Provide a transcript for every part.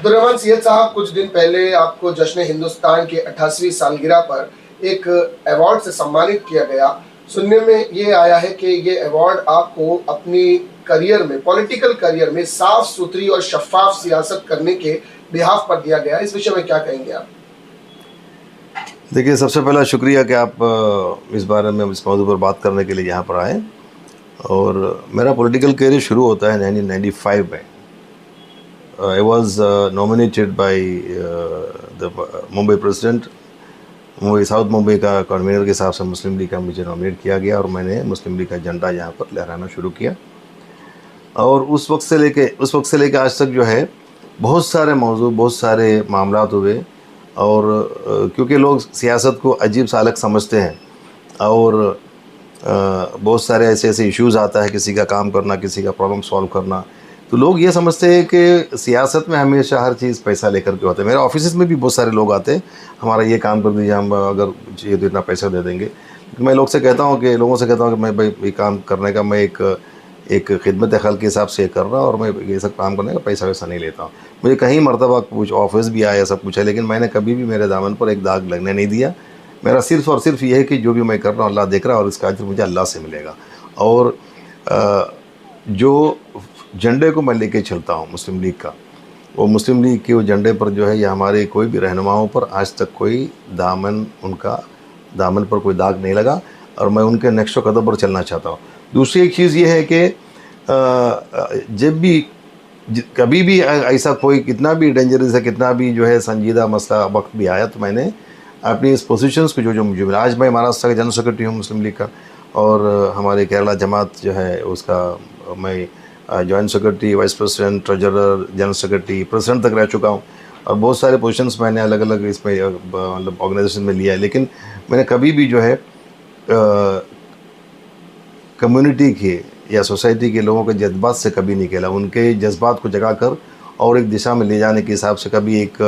Abdurrahman Syed साहब, कुछ दिन पहले आपको जश्न हिंदुस्तान की 88वीं सालगिरह पर एक अवार्ड से सम्मानित किया गया। सुनने में ये आया है कि ये अवार्ड आपको अपनी करियर में, पॉलिटिकल करियर में साफ सुथरी और शफाफ सियासत करने के बिहाफ पर दिया गया। इस विषय में क्या कहेंगे आप? देखिए, सबसे पहला शुक्रिया कि आप इस बारे में इस मौजू पर बात करने के लिए यहाँ पर आए। और मेरा पॉलिटिकल करियर शुरू होता है 1995 में। I was nominated by the Mumbai president. Mumbai, south Mumbai का कन्वीनर के हिसाब से मुस्लिम लीग का मुझे नॉमिनेट किया गया और मैंने मुस्लिम लीग का झंडा यहाँ पर लहराना शुरू किया। और उस वक्त से लेके आज तक जो है बहुत सारे मौजू, बहुत सारे मामलात हुए। और क्योंकि लोग सियासत को अजीब सा अलग समझते हैं और बहुत सारे ऐसे इश्यूज़ आता है, किसी का काम करना, किसी का प्रॉब्लम सॉल्व करना, तो लोग ये समझते हैं कि सियासत में हमेशा हर चीज़ पैसा लेकर के होता है। मेरे ऑफिस में भी बहुत सारे लोग आते हैं, हमारा ये काम कर दीजिए, हम अगर चाहिए तो इतना पैसा दे देंगे। मैं लोगों से कहता हूँ कि मैं भाई ये काम करने का मैं एक खिदमत खल्क़ के हिसाब से कर रहा हूँ और मैं ये सब काम करने का पैसा वैसा नहीं लेता हूँ। मुझे कहीं मरतबा कुछ ऑफर्स भी आया, सब कुछ है, लेकिन मैंने कभी भी मेरे दामन पर एक दाग लगने नहीं दिया। मेरा सिर्फ़ और सिर्फ ये है कि जो भी मैं कर रहा हूँ अल्लाह देख रहा है और इसका अजर मुझे अल्लाह से मिलेगा। और जो झंडे को मैं लेके चलता हूँ मुस्लिम लीग का, वो मुस्लिम लीग के वो झंडे पर जो है या हमारे कोई भी रहनुमाओं पर आज तक कोई उनका दामन पर कोई दाग नहीं लगा और मैं उनके नक्शो कदम पर चलना चाहता हूँ। दूसरी एक चीज़ ये है कि जब भी कभी भी ऐसा कोई कितना भी डेंजरस है, कितना भी जो है संजीदा मसला वक्त भी आया, तो मैंने अपनी इस पोजीशंस को जो मुझे मिला, आज मैं महाराष्ट्र का जनरल सेक्रेटरी हूँ मुस्लिम लीग का और हमारे केरला जमात जो है उसका मैं joint secretary, vice president, treasurer, general secretary, president तक रह चुका हूँ और बहुत सारे पोजीशंस मैंने अलग अलग इसमें मतलब ऑर्गेनाइजेशन में लिया है। लेकिन मैंने कभी भी जो है कम्युनिटी के या सोसाइटी के लोगों के जज्बात से कभी नहीं खेला, उनके जज्बात को जगा कर और एक दिशा में ले जाने के हिसाब से कभी एक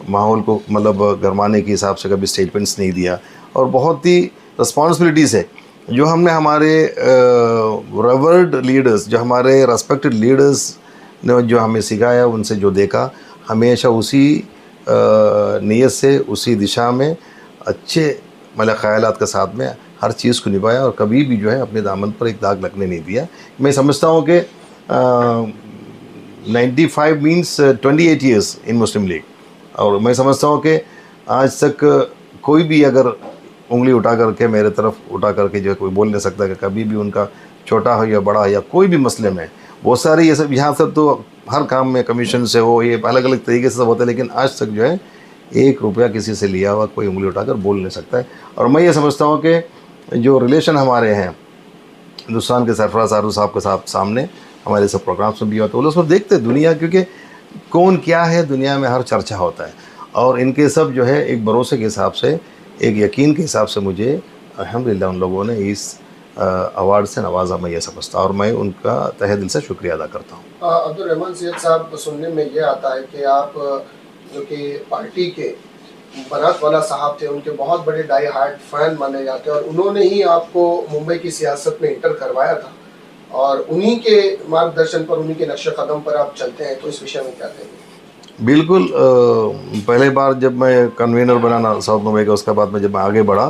माहौल को मतलब गरमाने के हिसाब से कभी स्टेटमेंट्स नहीं दिया। और बहुत ही रिस्पॉन्सिबिलिटीज़ है जो हमने हमारे रेवर्ड लीडर्स, जो हमारे रेस्पेक्टेड लीडर्स ने जो हमें सिखाया, उनसे जो देखा, हमेशा उसी नीयत से, उसी दिशा में, अच्छे मतलब ख़यालात के साथ में हर चीज़ को निभाया और कभी भी जो है अपने दामन पर एक दाग लगने नहीं दिया। मैं समझता हूँ कि 95 means 28 years in Muslim league. और मैं समझता हूँ कि आज तक कोई भी अगर उंगली उठा करके मेरे तरफ उठा करके जो है कोई बोल नहीं सकता कि कभी भी उनका छोटा हो या बड़ा हो या कोई भी मसले में, बहुत सारे ये सब यहाँ सब तो हर काम में कमीशन से हो, ये अलग अलग तरीके से सब होता है, लेकिन आज तक जो है 1 रुपया किसी से लिया हुआ कोई उंगली उठाकर बोल नहीं सकता है। और मैं ये समझता हूँ कि जो रिलेशन हमारे हैं हिंदुस्तान के सरफराज आरू साहब के साथ सामने हमारे सब प्रोग्राम्स में भी होते हैं, वो लोग उसमें देखते हैं दुनिया, क्योंकि कौन क्या है दुनिया में हर चर्चा होता है और इनके सब जो है एक भरोसे के हिसाब से, एक यकीन के हिसाब से मुझे अल्हम्दुलिल्लाह उन लोगों ने इस अवार्ड से नवाजा। मैं ये समझता और मैं उनका तहे दिल से शुक्रिया अदा करता हूँ। अब्दुर्रहमान सैयद साहब, सुनने में ये आता है कि आप जो कि पार्टी के बनात वाला साहब थे, उनके बहुत बड़े डाई हार्ड फैन माने जाते हैं और उन्होंने ही आपको मुंबई की सियासत में इंटर करवाया था और उन्हीं के मार्गदर्शन पर, उन्हीं के नक्शे कदम पर आप चलते हैं, तो इस विषय में क्या कहेंगे? बिल्कुल। पहले बार जब मैं कन्वीनर बना ना साउथ मुंबई का, उसके बाद में जब मैं आगे बढ़ा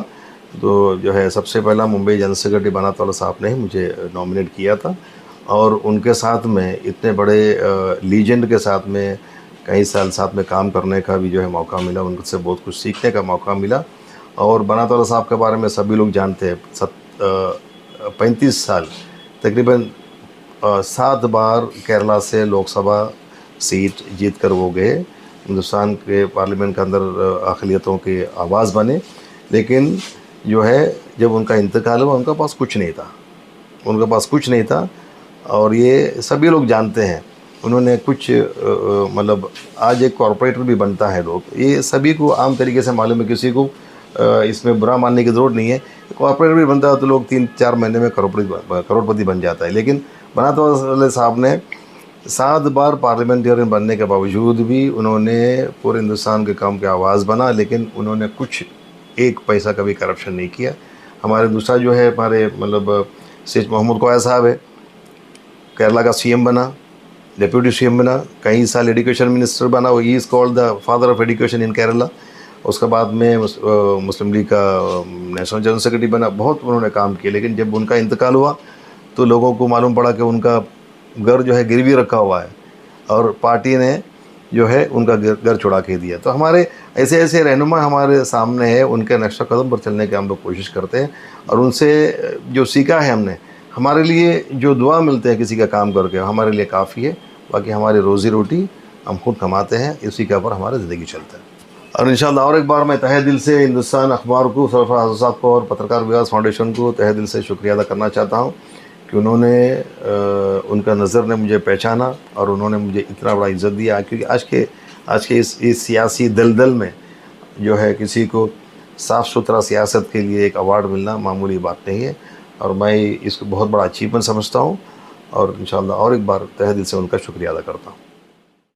तो जो है सबसे पहला मुंबई जनरल सेक्रेटरी बनात वाला साहब ने ही मुझे नॉमिनेट किया था और उनके साथ में इतने बड़े लीजेंड के साथ में कई साल साथ में काम करने का भी जो है मौका मिला, उनसे बहुत कुछ सीखने का मौका मिला। और बनात वाला साहब के बारे में सभी लोग जानते हैं, 35 साल तकरीबन 7 बार केरला से लोकसभा सीट जीत कर वो गए, हिंदुस्तान के पार्लियामेंट के अंदर अक़लियतों के आवाज़ बने। लेकिन जो है जब उनका इंतकाल हुआ, उनके पास कुछ नहीं था और ये सभी लोग जानते हैं। उन्होंने कुछ मतलब आज एक कॉरपोरेटर भी बनता है लोग, ये सभी को आम तरीके से मालूम है, किसी को इसमें बुरा मानने की ज़रूरत नहीं है। कॉरपोरेटर भी बनता है तो लोग 3-4 महीने में करोड़पति बन जाता है। लेकिन बनात वाले साहब ने 7 बार पार्लियामेंटेरियन बनने के बावजूद भी उन्होंने पूरे हिंदुस्तान के काम की आवाज़ बना, लेकिन उन्होंने कुछ 1 पैसा कभी करप्शन नहीं किया। हमारे दूसरा जो है हमारे मतलब शेख महमूद ख्वाजा साहब है, केरला का CM बना, डिप्यूटी सीएम बना, कई साल एजुकेशन मिनिस्टर बना, वो he is called the father of education in Kerala. उसके बाद में मुस्लिम लीग का नेशनल जनरल सेक्रेटरी बना, बहुत उन्होंने काम किया। लेकिन जब उनका इंतकाल हुआ तो लोगों को मालूम पड़ा कि उनका घर जो है गिरवी रखा हुआ है और पार्टी ने जो है उनका घर छुड़ा के दिया। तो हमारे ऐसे ऐसे रहनुमा हमारे सामने है, उनके नक्शा कदम पर चलने की हम लोग कोशिश करते हैं। और उनसे जो सीखा है हमने, हमारे लिए जो दुआ मिलते हैं किसी का काम करके, हमारे लिए काफ़ी है। बाकी हमारी रोज़ी रोटी हम खुद कमाते हैं, इसी के ऊपर हमारी ज़िंदगी चलता है। और इंशाअल्लाह और एक बार मैं तहे दिल से हिंदुस्तान अखबार को, सरफराज साहब को और पत्रकार विकास फाउंडेशन को तहे दिल से शुक्रिया अदा करना चाहता हूँ कि उन्होंने उनका नज़र ने मुझे पहचाना और उन्होंने मुझे इतना बड़ा इज़्ज़त दिया। क्योंकि आज के इस सियासी दलदल में जो है किसी को साफ़ सुथरा सियासत के लिए एक अवार्ड मिलना मामूली बात नहीं है, और मैं इसको बहुत बड़ा अचीवमेंट समझता हूँ। और इंशाअल्लाह और एक बार तहे दिल से उनका शुक्रिया अदा करता हूँ।